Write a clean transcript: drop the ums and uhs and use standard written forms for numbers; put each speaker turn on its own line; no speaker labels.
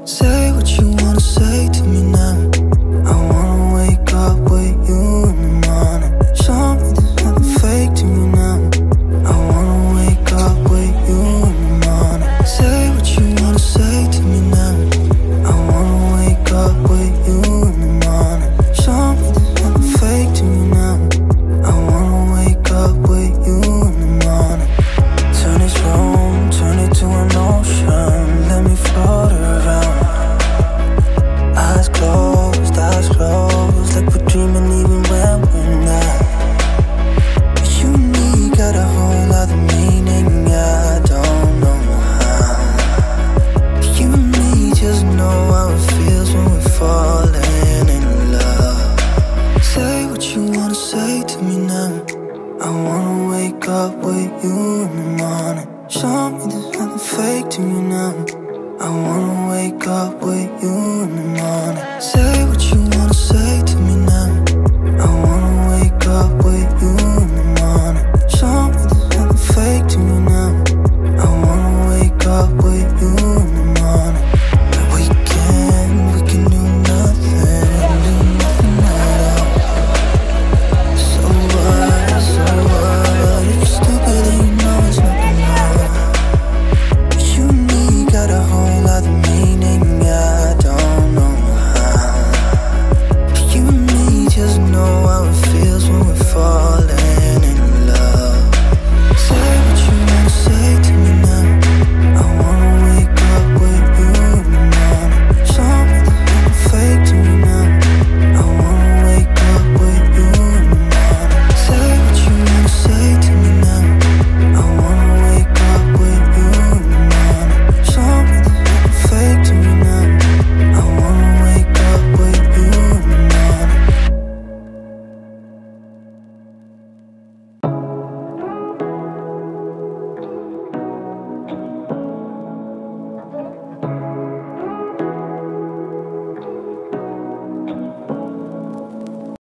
Say what you wanna say to me now. I wanna wake up with you in the morning. Show me there's nothing fake to me now. I wanna wake up with you in the morning. Say what you wanna say to me now. I wanna wake up with you in the morning. Show me there's nothing fake to me now. I wanna wake up with you in the morning. Turn this room, turn it to an ocean. Let me float around. Eyes closed, like we're dreaming even when we're not. You and me got a whole other meaning, I don't know how. You and me just know how it feels when we're falling in love. Say what you wanna say to me now. I wanna wake up with you in the morning. Show me there's nothing fake to me now. I wanna wake up with you in the morning. Say what you wanna say to me now. I wanna wake up